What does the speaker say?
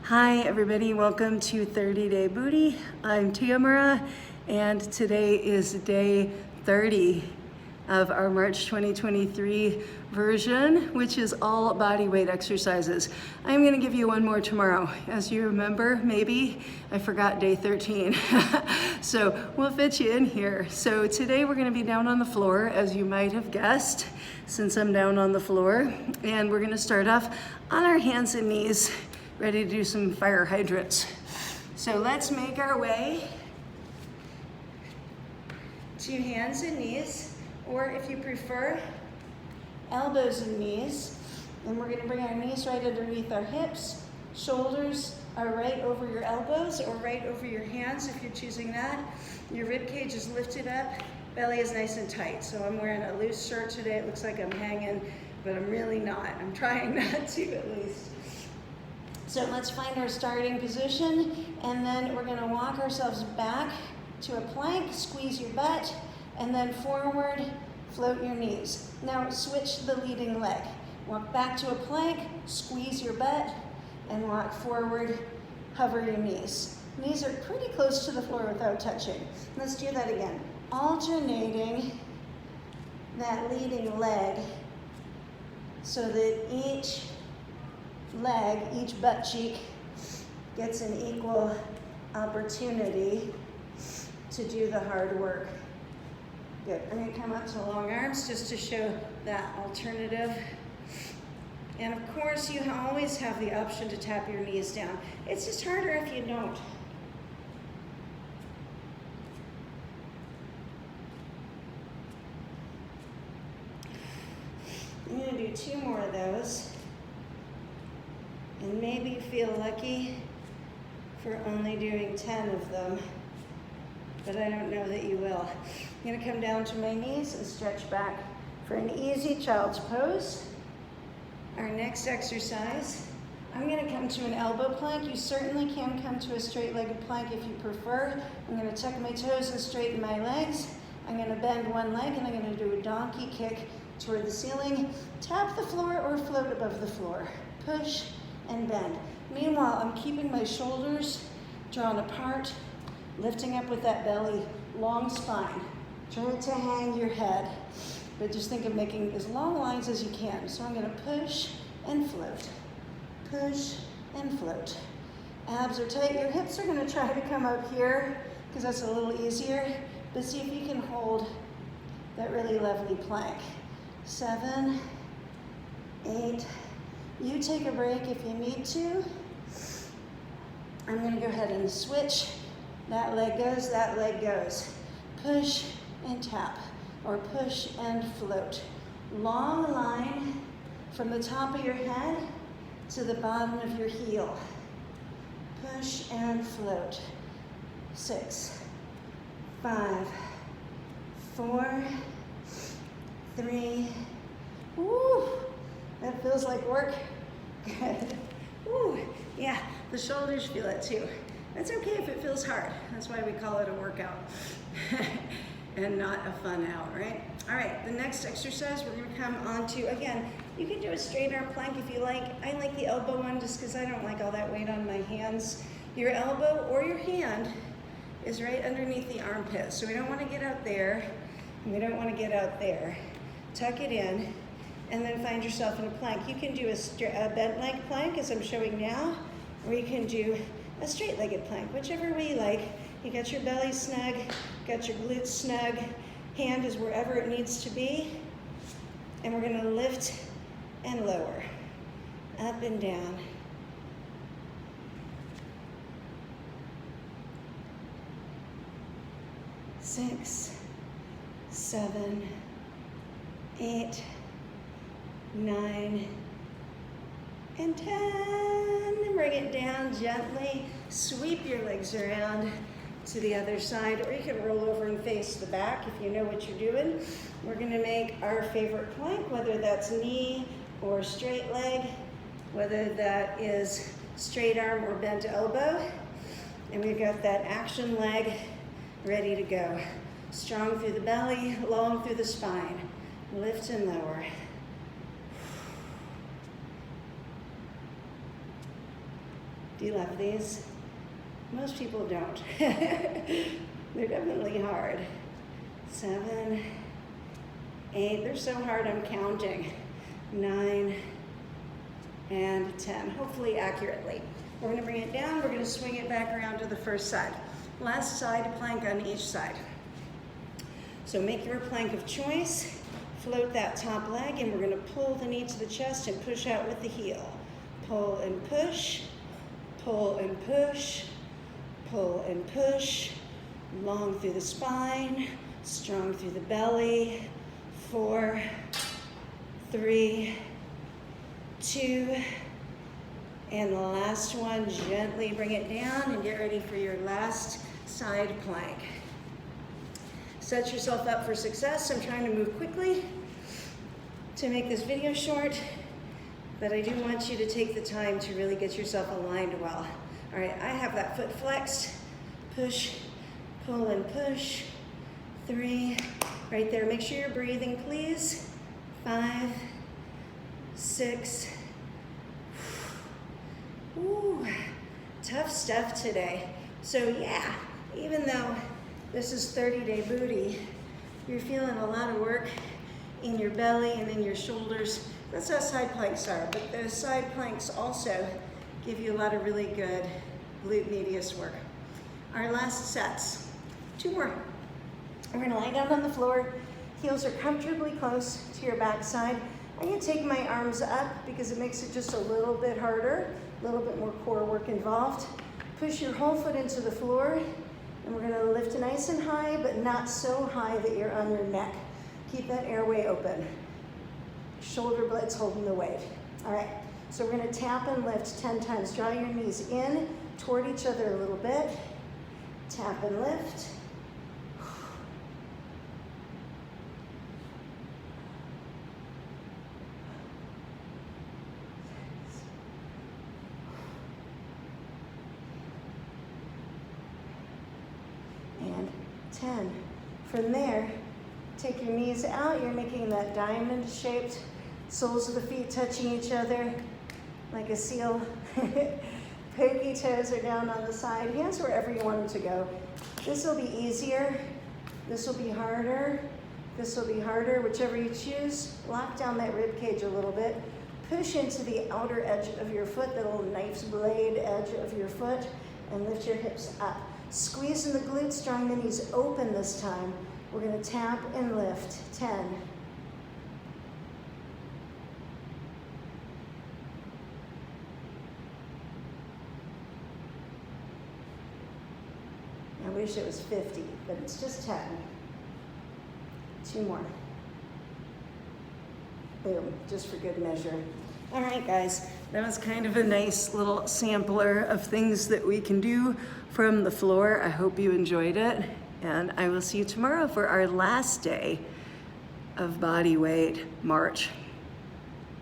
Hi everybody, welcome to 30 Day Booty. I'm Tamara and today is day 30 of our March 2023 version, which is all body weight exercises. I'm going to give you one more tomorrow. As you remember, maybe I forgot day 13. So we'll fit you in here. So today we're going to be down on the floor, as you might have guessed, since I'm down on the floor. And we're going to start off on our hands and knees, ready to do some fire hydrants. So let's make our way to hands and knees, or if you prefer, elbows and knees. And we're gonna bring our knees right underneath our hips. Shoulders are right over your elbows or right over your hands if you're choosing that. Your rib cage is lifted up, belly is nice and tight. So I'm wearing a loose shirt today. It looks like I'm hanging, but I'm really not. I'm trying not to, at least. So let's find our starting position, and then we're gonna walk ourselves back to a plank, squeeze your butt, and then forward, float your knees. Now switch the leading leg. Walk back to a plank, squeeze your butt, and walk forward, hover your knees. Knees are pretty close to the floor without touching. Let's do that again. Alternating that leading leg so that each leg, each butt cheek gets an equal opportunity to do the hard work. Good. I'm going to come up to long arms just to show that alternative. And of course, you always have the option to tap your knees down. It's just harder if you don't. I'm going to do 2 more of those. And maybe feel lucky for only doing 10 of them, but I don't know that you will. I'm gonna come down to my knees and stretch back for an easy child's pose. Our next exercise, I'm gonna come to an elbow plank. You certainly can come to a straight-legged plank if you prefer. I'm gonna tuck my toes and straighten my legs. I'm gonna bend one leg and I'm gonna do a donkey kick toward the ceiling. Tap the floor or float above the floor. Push and bend. Meanwhile, I'm keeping my shoulders drawn apart, lifting up with that belly, long spine. Try to hang your head, but just think of making as long lines as you can. So I'm gonna push and float, push and float. Abs are tight, your hips are gonna try to come up here because that's a little easier, but see if you can hold that really lovely plank. 7, 8, you take a break if you need to. I'm gonna go ahead and switch. That leg goes, that leg goes. Push and tap, or push and float. Long line from the top of your head to the bottom of your heel. Push and float. 6, 5, 4, 3, woo! That feels like work. Good. Ooh, yeah, the shoulders feel it too. That's okay if it feels hard. That's why we call it a workout and not a fun out, right? All right, the next exercise we're gonna come on to, again, you can do a straight arm plank if you like. I like the elbow one just because I don't like all that weight on my hands. Your elbow or your hand is right underneath the armpit. So we don't wanna get out there, and we don't wanna get out there. Tuck it in, and then find yourself in a plank. You can do a bent leg plank, as I'm showing now, or you can do a straight-legged plank, whichever way you like. You got your belly snug, got your glutes snug, hand is wherever it needs to be, and we're gonna lift and lower, up and down. Six, 7, 8, 9, and 10. Bring it down gently. Sweep your legs around to the other side, or you can roll over and face the back if you know what you're doing. We're gonna make our favorite plank, whether that's knee or straight leg, whether that is straight arm or bent elbow. And we've got that action leg ready to go. Strong through the belly, long through the spine. Lift and lower. Do you love these? Most people don't. They're definitely hard. 7, 8, they're so hard I'm counting. 9 and 10, hopefully accurately. We're gonna bring it down, we're gonna swing it back around to the first side. Last side plank on each side. So make your plank of choice, float that top leg, and we're gonna pull the knee to the chest and push out with the heel. Pull and push, pull and push, pull and push, long through the spine, strong through the belly. 4, 3, 2, and the last one, gently bring it down and get ready for your last side plank. Set yourself up for success. I'm trying to move quickly to make this video short, but I do want you to take the time to really get yourself aligned well. All right, I have that foot flexed. Push, pull and push. 3, right there. Make sure you're breathing, please. 5, 6. Ooh, tough stuff today. So yeah, even though this is 30-day booty, you're feeling a lot of work in your belly and in your shoulders. That's how side planks are, but those side planks also give you a lot of really good glute medius work. Our last sets, 2 more. We're gonna lie down on the floor. Heels are comfortably close to your backside. I'm gonna take my arms up because it makes it just a little bit harder, a little bit more core work involved. Push your whole foot into the floor, and we're gonna lift nice and high, but not so high that you're on your neck. Keep that airway open. Shoulder blades holding the weight. All right, so we're gonna tap and lift 10 times. Draw your knees in toward each other a little bit. Tap and lift. And 10. From there, take your knees out. You're making that diamond-shaped soles of the feet touching each other like a seal. Pokey toes are down on the side. Hands wherever you want them to go. This will be easier. This will be harder. This will be harder, whichever you choose. Lock down that rib cage a little bit. Push into the outer edge of your foot, the little knife's blade edge of your foot, and lift your hips up. Squeeze in the glutes, drawing the knees open this time. We're gonna tap and lift. 10. I wish it was 50, but it's just 10. 2 more. Boom, just for good measure. All right, guys, that was kind of a nice little sampler of things that we can do from the floor. I hope you enjoyed it, and I will see you tomorrow for our last day of Bodyweight March.